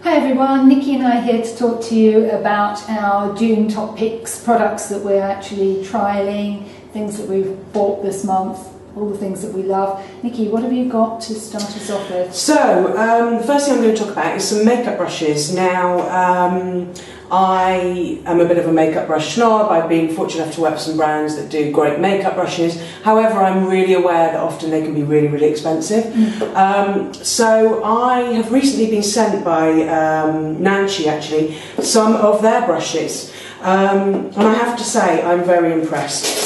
Hi everyone, Nikki and I are here to talk to you about our June top picks, products that we're actually trialling, things that we've bought this month, all the things that we love. Nikki, what have you got to start us off with? So, the first thing I'm going to talk about is some makeup brushes. Now, I am a bit of a makeup brush snob. I've been fortunate enough to work with some brands that do great makeup brushes. However, I'm really aware that often they can be really, really expensive. So I have recently been sent by Nanshy, actually, some of their brushes. And I have to say, I'm very impressed.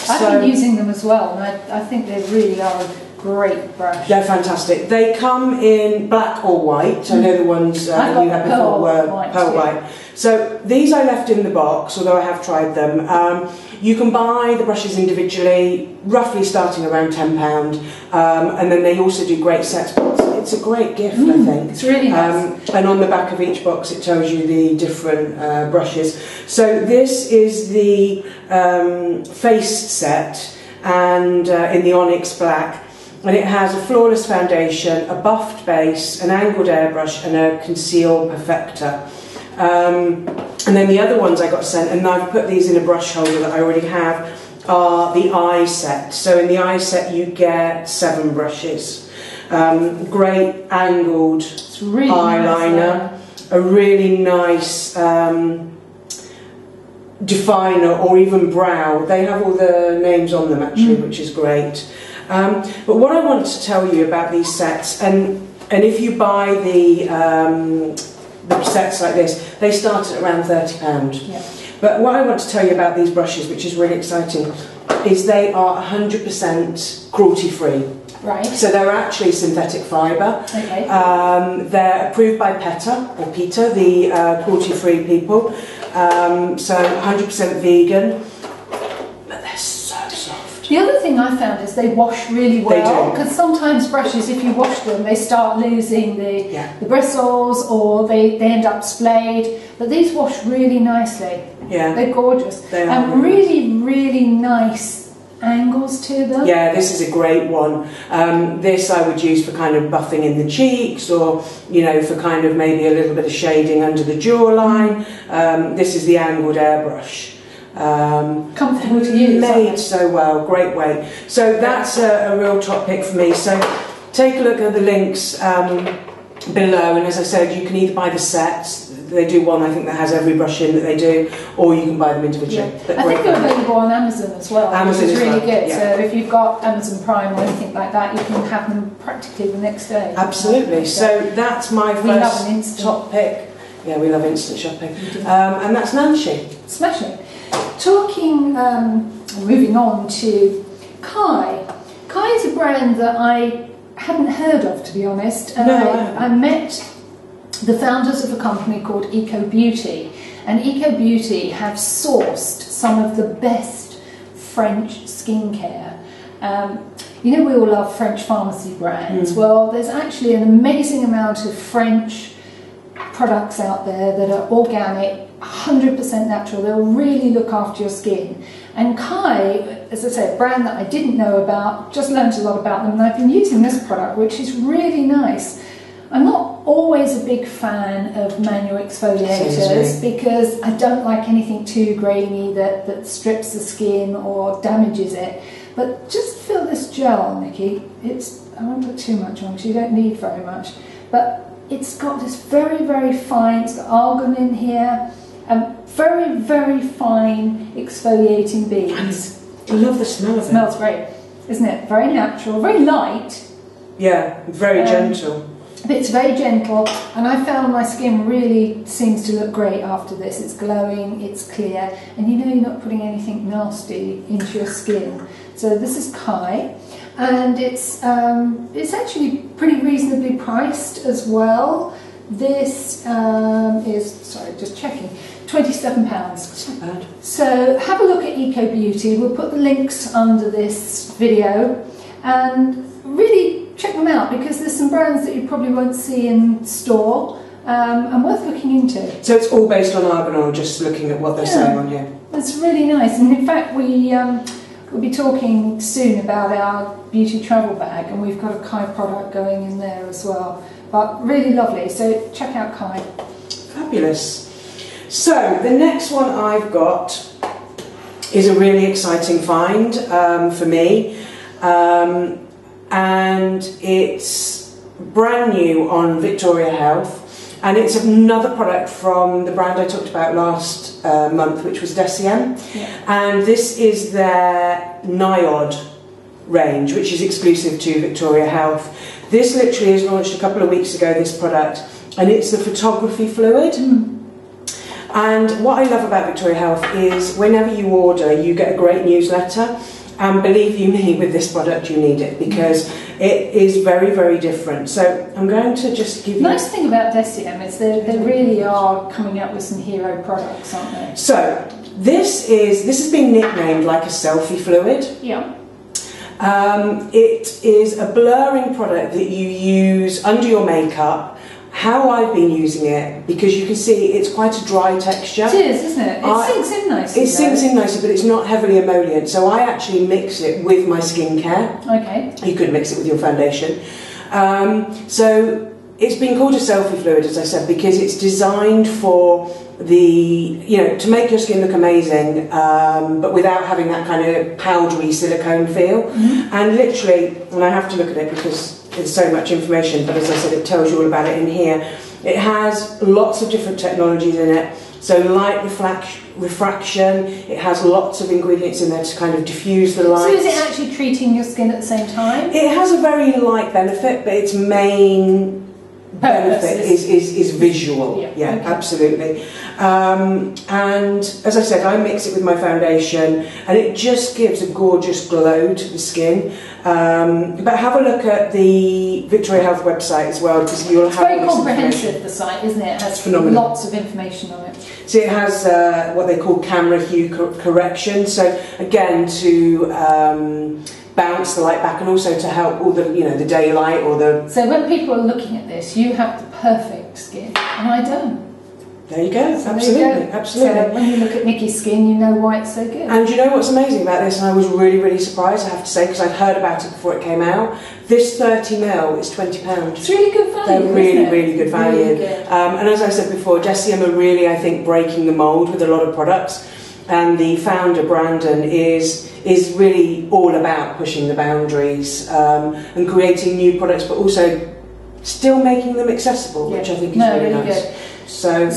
I've been using them as well, and I think they really are a great brush. They're fantastic. They come in black or white. I know the ones you had before were pearl white. So these I left in the box, although I have tried them. You can buy the brushes individually, roughly starting around £10, and then they also do great sets. It's a great gift, I think. It's really nice. And on the back of each box it tells you the different brushes. So this is the face set, and in the onyx black, and it has a flawless foundation, a buffed base, an angled airbrush and a conceal perfector. And then the other ones I got sent, and I've put these in a brush holder that I already have, are the eye set. So in the eye set you get 7 brushes. Great angled really eyeliner, nice, a really nice definer or even brow. They have all the names on them actually, which is great. But what I want to tell you about these sets, and if you buy the sets like this, they start at around £30. Yeah. But what I want to tell you about these brushes, which is really exciting, is they are 100% cruelty-free. Right. So they're actually synthetic fibre. Okay. They're approved by PETA, or PETA, the cruelty-free people. So 100% vegan. But they're so soft. The other thing I found is they wash really well, because sometimes brushes, if you wash them, they start losing the bristles, or they end up splayed. But these wash really nicely. Yeah. They're gorgeous. They are and really, really nice angles to them. Yeah, this is a great one. This I would use for kind of buffing in the cheeks, or for kind of maybe a little bit of shading under the jawline. This is the angled airbrush. Comfortable to use. Made so well, great weight. So that's a real top pick for me. So take a look at the links below, and as I said, you can either buy the sets. They do one, I think, that has every brush in that they do, or you can buy them individually. Yeah. I think they're available on Amazon as well, Amazon which is really good. Yeah. So if you've got Amazon Prime or anything like that, you can have them practically the next day. Absolutely. So that's my first top pick. Yeah, we love instant shopping. And that's Nanshy. Smashing. Talking, moving on to Kae. Kae is a brand that I hadn't heard of, to be honest. No, I met the founders of a company called Eco Beauty, and Eco Beauty have sourced some of the best French skincare. We all love French pharmacy brands. Well, there's actually an amazing amount of French products out there that are organic, 100% natural. They'll really look after your skin. And Kae, as I say, a brand that I didn't know about, just learned a lot about them, and I've been using this product, which is really nice. I'm not always a big fan of manual exfoliators because I don't like anything too grainy that strips the skin or damages it. But just feel this gel, Nikki. I won't put too much on because you don't need very much. But it's got this very, very fine, it's got argan in here, very, very fine exfoliating beads. I love the smell of it. It smells great, isn't it? Very natural, very light. Yeah, very gentle. It's very gentle, and I found my skin really seems to look great after this. It's glowing, it's clear, and you're not putting anything nasty into your skin. So this is Kae, and it's actually pretty reasonably priced as well. This is, sorry, just checking, £27. That's not bad. So have a look at Eco Beauty. We'll put the links under this video, and really check them out, because there's some brands that you probably won't see in store and worth looking into. So it's all based on argan oil, just looking at what they're saying on here. It's really nice, and in fact we'll be talking soon about our beauty travel bag, and we've got a Kae product going in there as well. but really lovely. So check out Kae. Fabulous. So the next one I've got is a really exciting find for me, and it's brand new on Victoria Health, and it's another product from the brand I talked about last month, which was Deciem, and this is their NIOD range, which is exclusive to Victoria Health. This literally is launched a couple of weeks ago, this product, and it's the photography fluid. And what I love about Victoria Health is whenever you order, you get a great newsletter, and believe you me, with this product you need it, because it is very, very different. So I'm going to just give you... Nice thing about Deciem is they really are coming up with some hero products, aren't they? So this has been nicknamed like a selfie fluid. Yeah. It is a blurring product that you use under your makeup. How I've been using it, because you can see it's quite a dry texture. It is, isn't it? It sinks in nicely. It sinks in nicely, but it's not heavily emollient. So I actually mix it with my skincare. Okay. You could mix it with your foundation. So it's been called a selfie fluid, as I said, because it's designed for to make your skin look amazing, but without having that kind of powdery silicone feel. And literally, and I have to look at it because there's so much information, but as I said, it tells you all about it in here. It has lots of different technologies in it. So light refraction, it has lots of ingredients in there to kind of diffuse the light. So is it actually treating your skin at the same time? It has a very light benefit, but its main benefit is visual. Yeah, okay. Absolutely. And as I said, I mix it with my foundation, and it just gives a gorgeous glow to the skin. But have a look at the Victoria Health website as well, because you'll have... It's very comprehensive, the site, isn't it? It has phenomenal. Lots of information on it. So it has what they call camera hue correction. So again, to bounce the light back, and also to help all the the daylight or the... So when people are looking at this, you have the perfect skin, and I don't. There you go, so absolutely, absolutely. So when you look at Nikki's skin, you know why it's so good. And you know what's amazing about this, and I was really, really surprised, I have to say, because I'd heard about it before it came out. This 30ml is £20. It's really good value. They're really, really good value. Really good. And as I said before, Deciem are really, I think, breaking the mould with a lot of products. And the founder, Brandon, is really all about pushing the boundaries and creating new products, but also still making them accessible, which I think is really nice. Good. So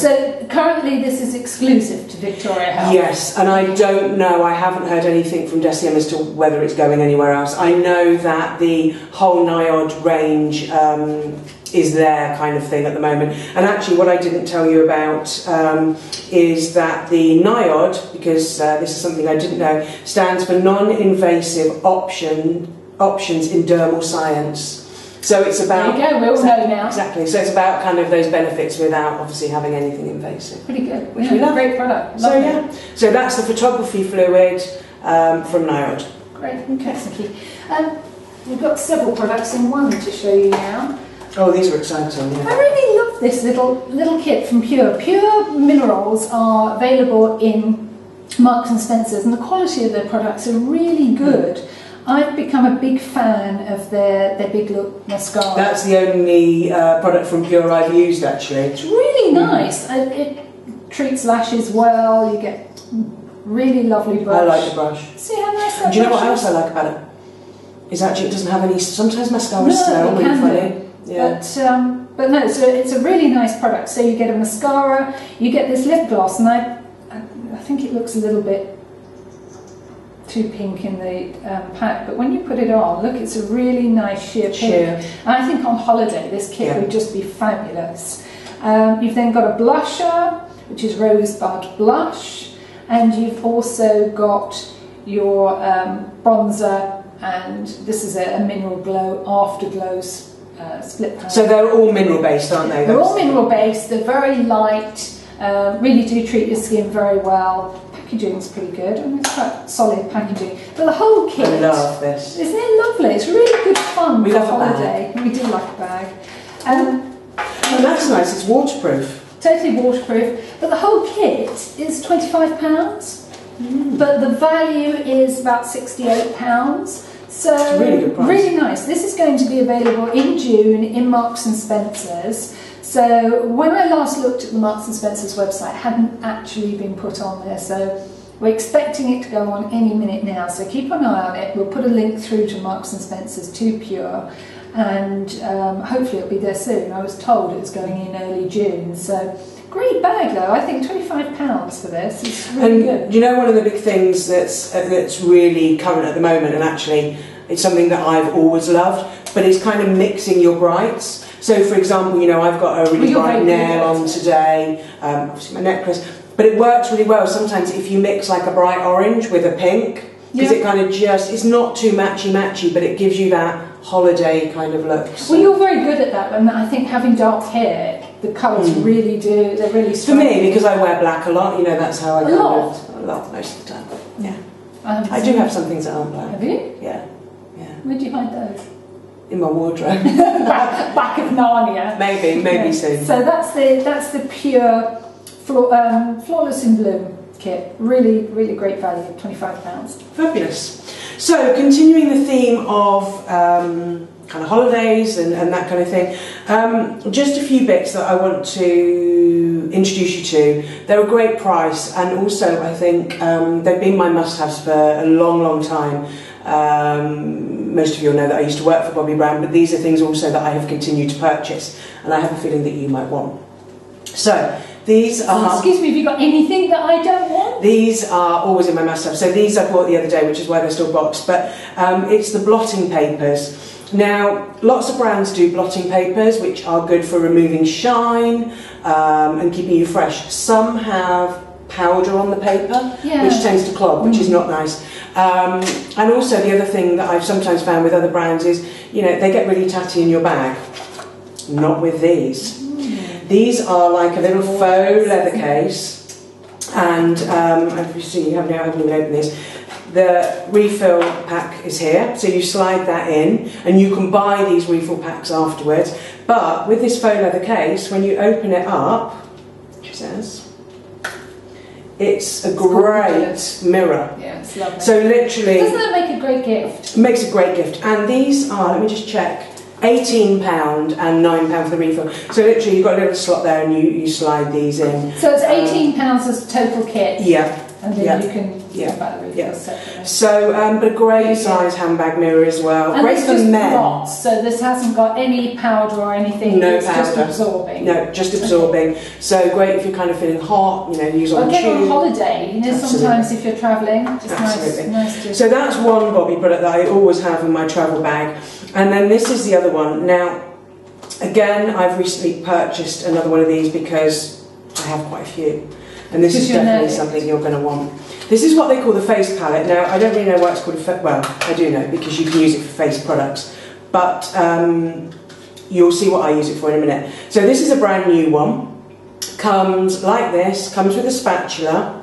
currently this is exclusive to Victoria Health. Yes, and I don't know, I haven't heard anything from Deciem as to whether it's going anywhere else. I know that the whole NIOD range is their kind of thing at the moment. And actually what I didn't tell you about is that the NIOD, because this is something I didn't know, stands for non-invasive options in dermal science. So it's about... There you go, we all know now. Exactly, so it's about kind of those benefits without obviously having anything invasive. Pretty good, which we love. Great product. So that's the photography fluid from NIOD. Great, thanks Nikki. We've got several products in one to show you now. Oh, these are exciting, yeah. I really love this little kit from Pure. Pure minerals are available in Marks and Spencer's, and the quality of their products are really good. I've become a big fan of their Big Look mascara. That's the only product from Pure I've used, actually. It's really nice. It treats lashes well. You get really lovely brush. I like the brush. See how nice that Do you know what is? else I like about it? Is actually it doesn't have any... Sometimes mascaras smell really funny. Yeah. But no, so it's a really nice product. So you get a mascara, you get this lip gloss, and I think it looks a little bit too pink in the pack, but when you put it on, look, it's a really nice sheer pink. And I think on holiday this kit would just be fabulous. You've then got a blusher, which is Rosebud Blush, and you've also got your bronzer, and this is a Mineral Glow Afterglows split pan. So they're all mineral based, aren't they? They're all mineral based, they're very light, really do treat your skin very well. Packaging's pretty good, and it's quite solid packaging. But the whole kit, I love this. Isn't it lovely? It's really good fun we for love holiday. We do like a bag. And that's nice, it's waterproof. Totally waterproof. But the whole kit is £25. But the value is about £68. So it's a really good price. Really nice. This is going to be available in June in Marks and Spencer's. So when I last looked at the Marks and Spencer's website, it hadn't actually been put on there. So we're expecting it to go on any minute now. So keep an eye on it. We'll put a link through to Marks and Spencer's to Pure, and hopefully it'll be there soon. I was told it was going in early June. So great bag though. I think £25 for this. It's really good. You know, one of the big things that's really current at the moment, and actually it's something that I've always loved, but it's kind of mixing your brights. So for example, you know, I've got a really bright nail on today, obviously my necklace, but it works really well sometimes if you mix like a bright orange with a pink, because it kind of just, it's not too matchy, but it gives you that holiday kind of look. So. Well, you're very good at that, and I think having dark hair, the colours really do, they're really strong. For me, because I wear black a lot, you know, that's how I A lot most of the time. Yeah. I do have some things that aren't black. Have you? Yeah. Where do you hide those? In my wardrobe. back of Narnia. Maybe soon. So that's the Pure Flawless in Bloom kit. Really, really great value, £25. Fabulous. So continuing the theme of kind of holidays and that kind of thing, just a few bits that I want to introduce you to. They're a great price, and also I think they've been my must-haves for a long time. Most of you will know that I used to work for Bobbi Brown, but these are things also that I have continued to purchase, and I have a feeling that you might want. So these are... excuse me, have you got anything that I don't want? These are always in my must-have. So these I bought the other day, which is why they're still boxed, but it's the blotting papers. Now, lots of brands do blotting papers, which are good for removing shine and keeping you fresh. Some have powder on the paper, which tends to clog, which is not nice. And also the other thing that I've sometimes found with other brands is, you know, they get really tatty in your bag. Not with these. These are like a little faux leather case, and as you see, you haven't even opened this. The refill pack is here, so you slide that in, and you can buy these refill packs afterwards. But with this faux leather case, when you open it up, which says, it's a great mirror. Yeah, it's lovely. So literally... Doesn't that make a great gift? Makes a great gift. And these are, let me just check, £18 and £9 for the refill. So literally you've got a little slot there and you slide these in. So it's £18 as a total kit? Yeah. And then you can buy the refills separately. So, but a great size handbag mirror as well. And great it's for just men. Lots, so this hasn't got any powder or anything. No it's powder. just absorbing. No, just absorbing. Okay. So great if you're kind of feeling hot, you know, use on the tube. on holiday, you know, sometimes if you're travelling, just nice to... So that's one Bobbi product that I always have in my travel bag. And then this is the other one. Now, again, I've recently purchased another one of these because I have quite a few. And this is definitely something you're going to want. This is what they call the face palette. Now, I don't really know why it's called well, I do know, because you can use it for face products. But you'll see what I use it for in a minute. So this is a brand new one. Comes like this, comes with a spatula.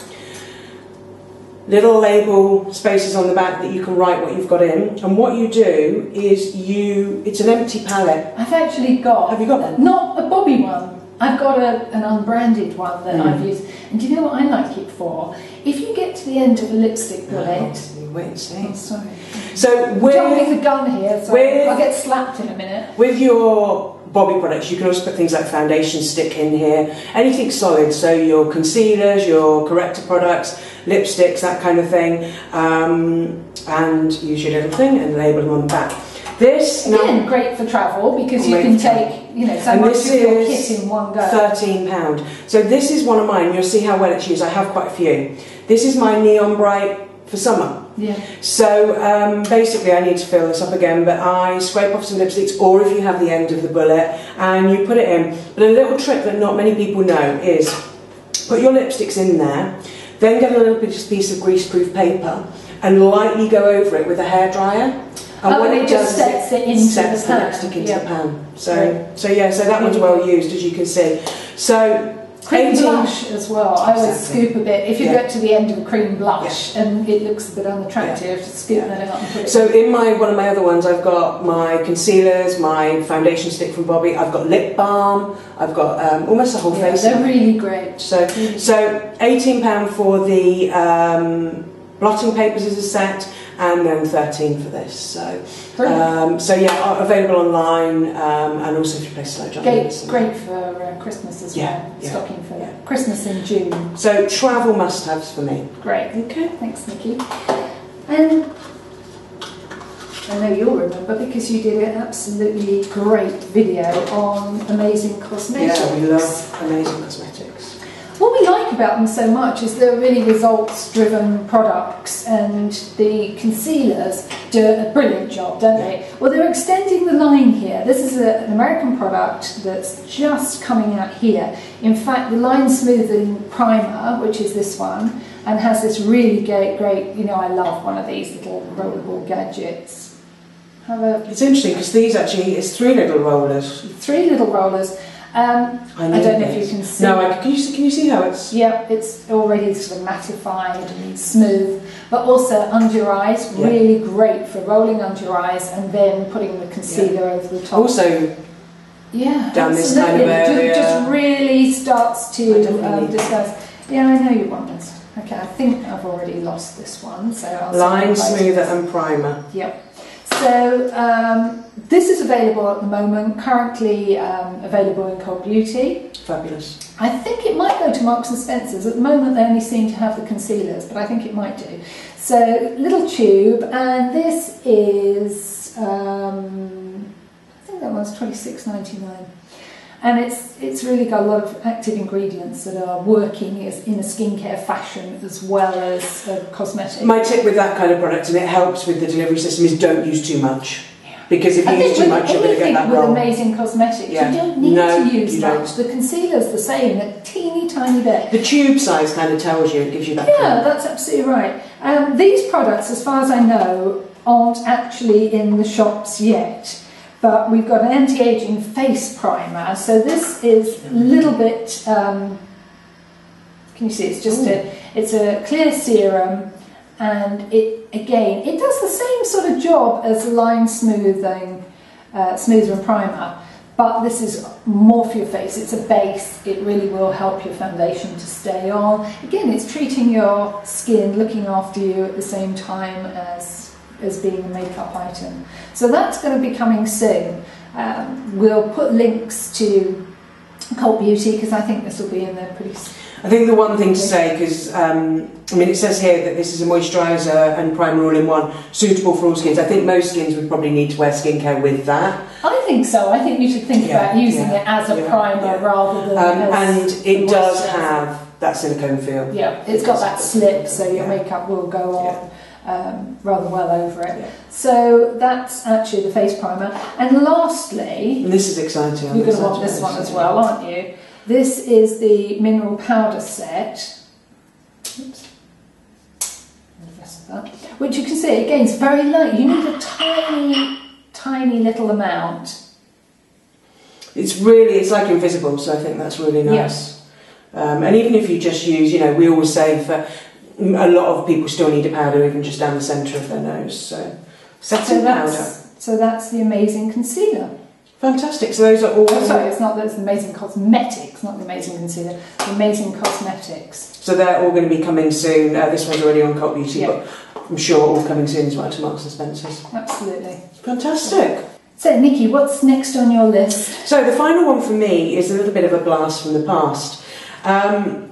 Little label spaces on the back that you can write what you've got in. And what you do is it's an empty palette. I've actually got... Have you got one? Not a Bobbi one. I've got an unbranded one that I've used. And do you know what I like it for? If you get to the end of a lipstick bullet... wait and see. Oh, sorry. So with... jumping the gun here, so I'll get slapped in a minute. With your Bobbi products, you can also put things like foundation stick in here. Anything solid, so your concealers, your corrector products, lipsticks, that kind of thing. And use your little thing and label them on the back. This again, great for travel because you can take, you know, so much of your kit in one go. £13. So this is one of mine. You'll see how well it's used. I have quite a few. This is my Neon Bright for summer. Yeah. So basically, I need to fill this up again, but I scrape off some lipsticks, or if you have the end of the bullet, and you put it in. But a little trick that not many people know is put your lipsticks in there, then get a little piece of greaseproof paper, and lightly go over it with a hairdryer. And when it just sets it into the lipstick into the pan. So that one's well used, as you can see. So cream blush as well. I always scoop a bit. If you get to the end of a cream blush and it looks a bit unattractive, just scoop that up and put it. So in one of my other ones, I've got my concealers, my foundation stick from Bobbi. I've got lip balm. I've got almost the whole face. They're really great. So £18 for the blotting papers as a set, and then 13 for this. So, Brilliant. yeah, available online, and also if you place slow giants. Great for Christmas as well. Stocking for Christmas in June. So travel must-haves for me. Great. Okay. Thanks, Nikki. And I know you'll remember because you did an absolutely great video on Amazing Cosmetics. Yeah, we love Amazing Cosmetics. What we like about them so much is they're really results-driven products, and the concealers do a brilliant job, don't they? Well, they're extending the line here. This is an American product that's just coming out here. In fact, the line smoothing primer, which is this one, and has this really great, you know, I love one of these little rollable gadgets. It's interesting because these actually, it's 3 little rollers. 3 little rollers. I don't know if you can see. No, can you see how it's? Yeah, it's already sort of mattified and smooth, but also under your eyes, really great for rolling under your eyes and then putting the concealer over the top. Also, down this kind of area. Just really starts to discuss. Yeah, I know you want this. Okay, I think I've already lost this one, so I'll line smoother and primer. Yep. So this is available at the moment, currently available in Cult Beauty. Fabulous. I think it might go to Marks and Spencer's. At the moment they only seem to have the concealers, but I think it might do. So little tube, and this is, I think that one's $26.99. And it's really got a lot of active ingredients that are working in a skincare fashion as well as cosmetic. My tip with that kind of product, and it helps with the delivery system, is don't use too much. Because if you use too much, you're going to get that wrong. With Amazing Cosmetics, you don't need to use much. The concealer's the same, a teeny tiny bit. The tube size kind of tells you, it gives you that. Yeah, that's absolutely right. These products, as far as I know, aren't actually in the shops yet. But we've got an anti-aging face primer. So this is a little bit. Can you see? It's just it's a clear serum, and it does the same sort of job as the line smoothing, smoother and primer. But this is more for your face. It's a base. It really will help your foundation to stay on. Again, it's treating your skin, looking after you at the same time as being a makeup item. So that's going to be coming soon. We'll put links to Cult Beauty because I think this will be in there pretty soon. I think the one thing to say, because I mean, it says here that this is a moisturiser and primer all in one, suitable for all skins. I think most skins would probably need to wear skincare with that. I think so. I think you should think about using it as a primer rather than and it does have that silicone feel. Yeah, it's got that slip, so your makeup will go on rather well over it. Yeah. So that's actually the face primer. And lastly, and this is exciting. You're going to want this one as well, aren't you? This is the mineral powder set. Oops. Which you can see again, it's very light. You need a tiny little amount. It's like invisible, so I think that's really nice. Yes. And even if you just use, we always say for a lot of people still need a powder even just down the centre of their nose. So setting powder. So that's the Amazing Concealer. Fantastic. So those are all. Oh, sorry, it's the Amazing Cosmetics, not the Amazing Concealer. The Amazing Cosmetics. So they're all going to be coming soon. This one's already on Cult Beauty, but I'm sure all coming soon as well to Marks and Spencer's. Absolutely. Fantastic. So Nikki, what's next on your list? So the final one for me is a little bit of a blast from the past.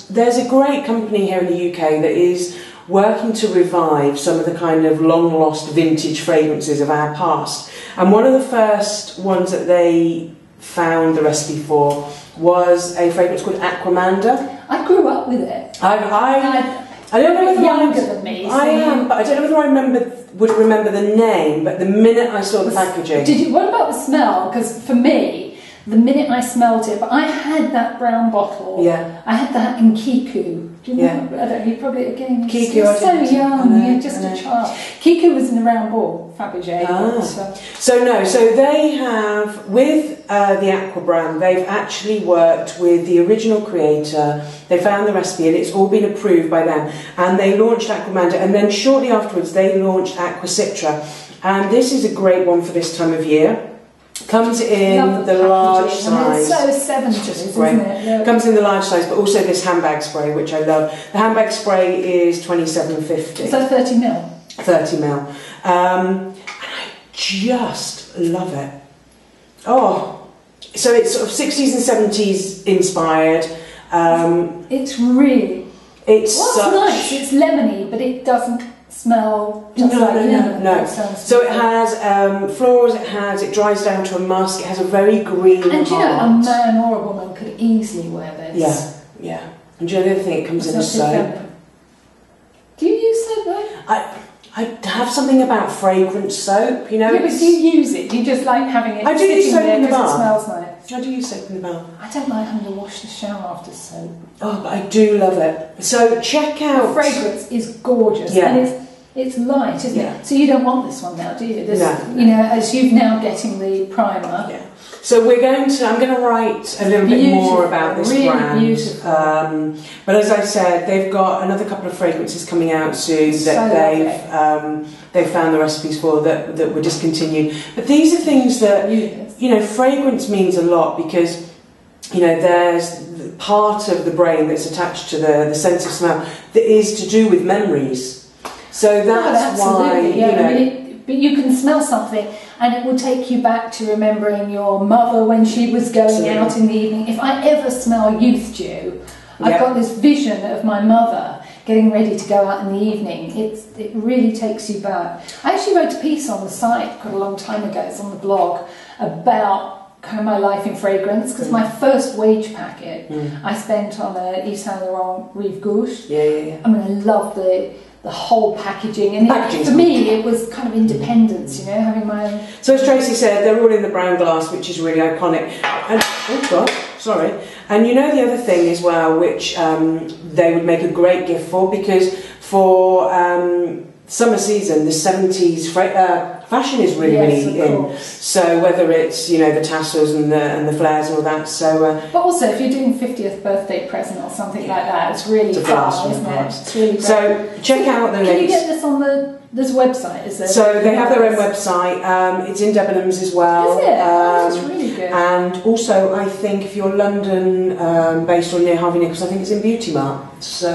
There's a great company here in the UK that is working to revive some of the kind of long-lost vintage fragrances of our past. And one of the first ones that they found the recipe for was a fragrance called Aquamanda. I grew up with it. I don't know whether younger than me. I am, but I don't know whether I would remember the name. But the minute I saw the packaging, did you? What about the smell? Because for me, the minute I smelled it, but I had that brown bottle. Yeah. I had that in Kiku. Do you know? I don't. You probably again. Kiku. You're so young. You're just a child. Kiku was in the round ball, Fabergé. So they have with the Aqua brand. They've actually worked with the original creator. They found the recipe, and it's all been approved by them. And they launched Aquamanda, and then shortly afterwards, they launched Aqua Citra. And this is a great one for this time of year. Comes in the large size. It's so 70s, isn't it? Comes in the large size, but also this handbag spray, which I love. The handbag spray is $27.50. Is that 30 ml? 30ml. And I just love it. Oh, so it's sort of 60s and 70s inspired. It's really... It's nice. It's lemony, but it doesn't smell just like lemon. No. So it has florals, it dries down to a musk, it has a very green And heart. you know, a man or a woman could easily wear this. Yeah, yeah. And do you know the other thing? It comes in a soap. Do you use soap though? I have something about fragrance soap, you know. Yeah, but do you use it? Do you just like having it sitting there because it smells nice? I do use soap in the bath. I don't like having to wash the shower after soap. Oh, but I do love it. So check out... The fragrance is gorgeous. Yeah. And it's light, isn't it? So you don't want this one now, do you? This, no. You know, as you've now getting the primer. Yeah. So I'm going to write a little bit more about this brand. Really beautiful. But as I said, they've got another couple of fragrances coming out soon that they've found the recipes for that were discontinued. But these are things that, you know, fragrance means a lot because, you know, there's part of the brain that's attached to the sense of smell that is to do with memories. So that's why, you know... But you can smell something and it will take you back to remembering your mother when she was going out in the evening. If I ever smell youth dew, I've got this vision of my mother getting ready to go out in the evening. It really takes you back. I actually wrote a piece on the site quite a long time ago, it's on the blog, about kind of my life in fragrance, because my first wage packet I spent on a Yves Saint Laurent Rive Gauche. I mean, I love the whole packaging, and for me it was kind of independence, you know, having my own. So as Tracey said, they're all in the brown glass, which is really iconic. And, oh God, sorry. And you know the other thing as well, which they would make a great gift for, because for summer season, the 70s fashion is really in. So whether it's, you know, the tassels and the flares and all that. So. But also, if you're doing 50th birthday present or something like that, it's really fun, isn't it? It's really great. So check out the links. Can you get this on this website? Is there? So they have their own website. It's in Debenhams as well. Is it? That's really good. And also, I think if you're London based or near Harvey Nichols, I think it's in Beauty Mart. So.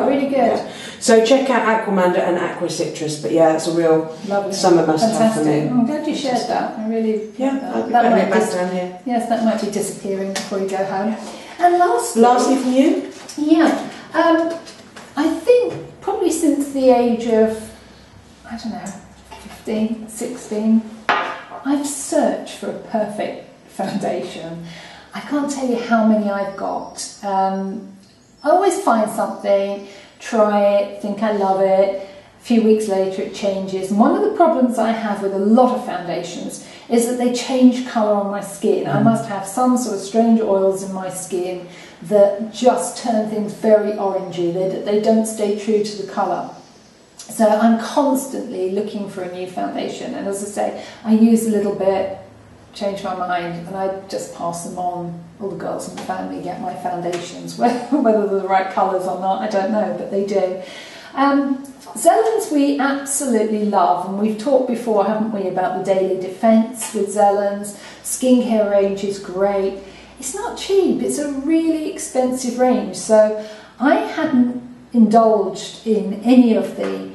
Really good. Yeah. So check out Aquamanda and Aqua Citra. But yeah, it's a real summer must-have for me. I'm glad you shared that. I really that might back down here. Yes, that might be disappearing before you go home. And lastly from you? Yeah, I think probably since the age of, I don't know, 15, 16, I've searched for a perfect foundation. I can't tell you how many I've got. I always find something, try it, think I love it. A few weeks later it changes. And one of the problems I have with a lot of foundations is that they change colour on my skin. I must have some sort of strange oils in my skin that just turn things very orangey. They don't stay true to the colour. So I'm constantly looking for a new foundation. And as I say, I use a little bit, change my mind, and I just pass them on. All the girls in the family get my foundations, whether they're the right colours or not, I don't know, but they do. Zelens we absolutely love, and we've talked before, haven't we, about the daily defence with Zelens. Skincare range is great. It's not cheap, it's a really expensive range, so I hadn't indulged in any of the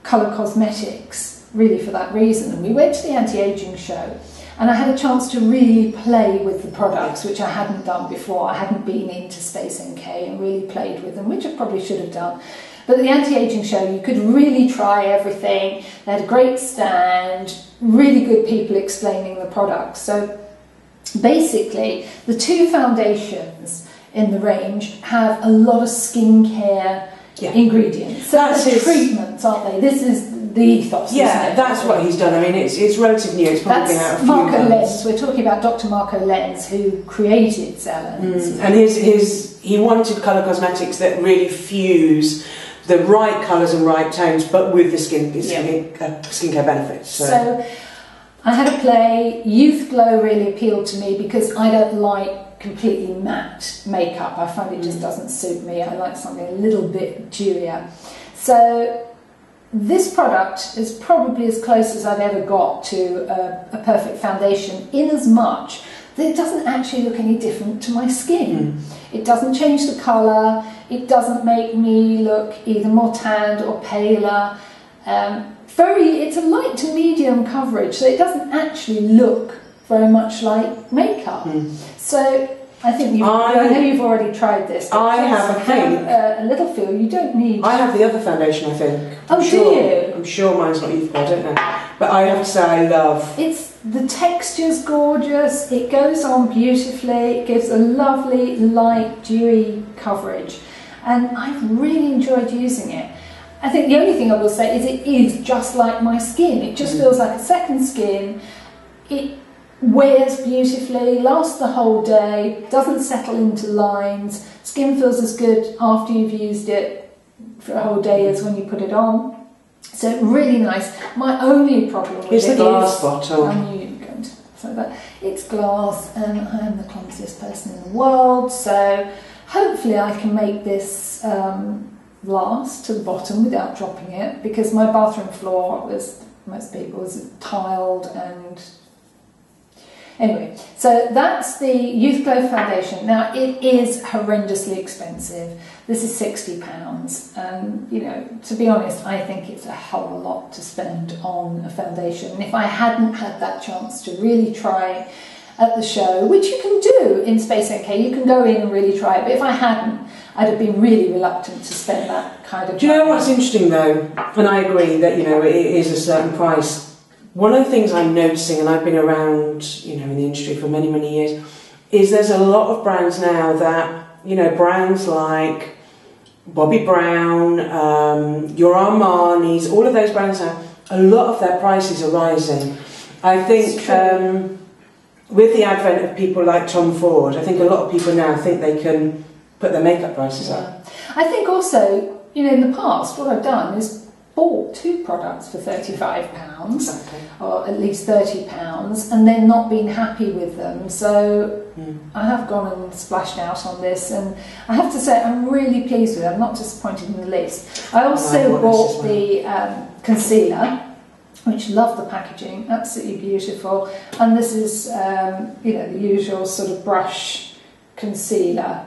colour cosmetics really for that reason. And we went to the anti-aging show, and I had a chance to really play with the products, which I hadn't done before. I hadn't been into Space NK and really played with them, which I probably should have done. But at the anti-aging show, you could really try everything. They had a great stand, really good people explaining the products. So basically, the two foundations in the range have a lot of skincare ingredients. So they're treatments, aren't they? This is the ethos. Yeah, that's what he's done. I mean, it's relatively new. It's probably been out a few months. Marco Lenz. We're talking about Dr. Marco Lenz, who created Zelens. And he wanted colour cosmetics that really fuse the right colours and right tones, but with the skincare benefits. So I had a play. Youth Glow really appealed to me because I don't like completely matte makeup. I find it just doesn't suit me. I like something a little bit dewier. So this product is probably as close as I've ever got to a perfect foundation, in as much that it doesn't actually look any different to my skin. It doesn't change the colour, it doesn't make me look either more tanned or paler. It's a light to medium coverage, so it doesn't actually look very much like makeup. So I think I know you've already tried this. But I have a little feel. You don't need. I have the other foundation, I think. Do you? I'm sure mine's not youthful. I don't know, but I have to say I love. The texture's gorgeous. It goes on beautifully. It gives a lovely, light, dewy coverage, and I've really enjoyed using it. I think the only thing I will say is it is just like my skin. It just feels like a second skin. It wears beautifully, lasts the whole day, doesn't settle into lines. Skin feels as good after you've used it for a whole day as when you put it on. So really nice. My only problem with it's the glass bottle. I knew you were going to say that. It's glass, and I am the clumsiest person in the world. So hopefully I can make this last to the bottom without dropping it, because my bathroom floor, as most people, was tiled and. Anyway, so that's the Youth Glow foundation. Now, it is horrendously expensive. This is £60, and you know, to be honest, I think it's a hell of a lot to spend on a foundation. And if I hadn't had that chance to really try at the show, which you can do in Space NK, you can go in and really try it, but if I hadn't, I'd have been really reluctant to spend that kind of money. Do you know what's interesting though? And I agree that, you know, it is a certain price. One of the things I'm noticing, and I've been around, you know, in the industry for many, many years, is there's a lot of brands now that, you know, brands like Bobbi Brown, your Armani's, all of those brands now, a lot of their prices are rising. I think with the advent of people like Tom Ford, I think a lot of people now think they can put their makeup prices up. I think also, you know, in the past, what I've done is bought 2 products for £35, or at least £30, and then not been happy with them. So I have gone and splashed out on this, and I have to say I'm really pleased with it. I'm not disappointed in the least. I also bought the concealer, which love the packaging, absolutely beautiful. And this is, you know, the usual sort of brush concealer.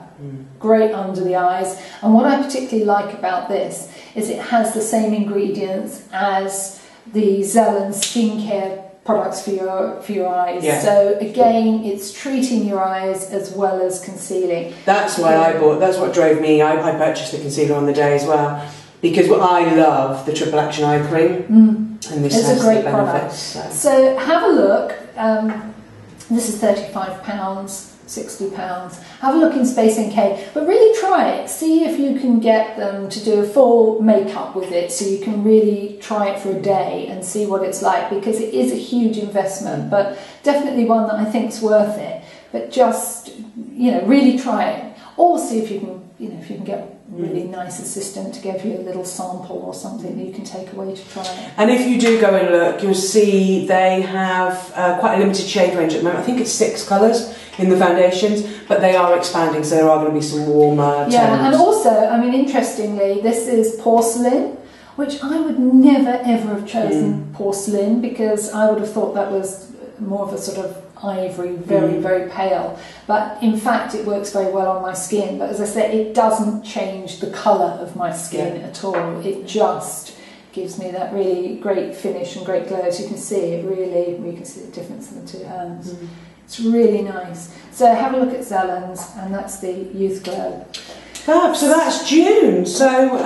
Great under the eyes, and what I particularly like about this is it has the same ingredients as the Zelens skincare products for your eyes. So again, it's treating your eyes as well as concealing. That's why I bought. That's what drove me. I purchased the concealer on the day as well, because I love the Triple Action Eye Cream, and this has a great product. So have a look. This is £35. £60. Have a look in Space NK, but really try it. See if you can get them to do a full makeup with it, so you can really try it for a day and see what it's like, because it is a huge investment, but definitely one that I think is worth it. But just, you know, really try it, or see if you can, you know, if you can get a really nice assistant to give you a little sample or something that you can take away to try it. And if you do go and look, you'll see they have quite a limited shade range at the moment. I think it's 6 colours in the foundations, but they are expanding, so there are going to be some warmer tones. Yeah, and also, I mean, interestingly, this is porcelain, which I would never ever have chosen porcelain, because I would have thought that was more of a sort of ivory, very, very pale. But in fact, it works very well on my skin. But as I said, it doesn't change the colour of my skin at all. It just gives me that really great finish and great glow. As you can see, it really, you can see the difference in the 2 hands. It's really nice. So have a look at Zelens, and that's the Youth Glow. Fab, so that's June. So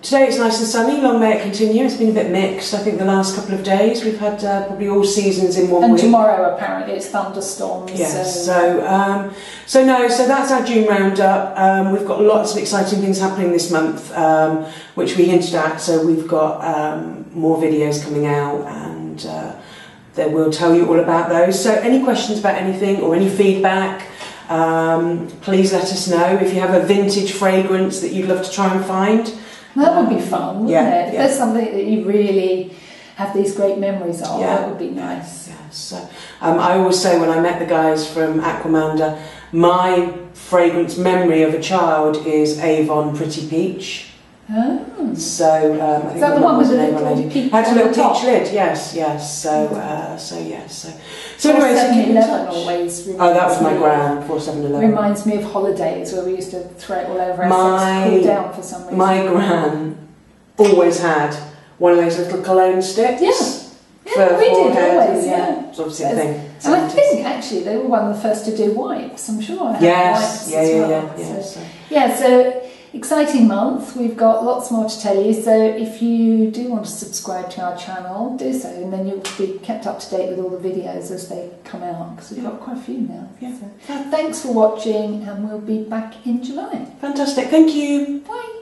today it's nice and sunny, long may it continue. It's been a bit mixed, I think, the last couple of days. We've had probably all seasons in one week. And tomorrow, apparently, it's thunderstorms. Yes, so that's our June roundup. We've got lots of exciting things happening this month, which we hinted at. So we've got more videos coming out, and they will tell you all about those. So any questions about anything or any feedback, please let us know. If you have a vintage fragrance that you'd love to try and find, that would be fun, wouldn't it? If there's something that you really have these great memories of, that would be nice. So, I always say, when I met the guys from Aquamanda, my fragrance memory of a child is Avon Pretty Peach. Oh. So I think is that the one with the little peach? Had a little peach lid, yes. So anyway, 7-Eleven always. Oh, that was my gran for 7-Eleven. Reminds me of holidays where we used to throw it all over ourselves to cool down for some reason. My gran always had one of those little cologne sticks. Yeah, we did always. Yeah, it's obviously a thing. And I think actually they were one of the first to do wipes. I'm sure I had wipes as well. So exciting month. We've got lots more to tell you. So if you do want to subscribe to our channel, do so, and then you'll be kept up to date with all the videos as they come out, because we've got quite a few now. So thanks for watching, and we'll be back in July. Fantastic. Thank you. Bye.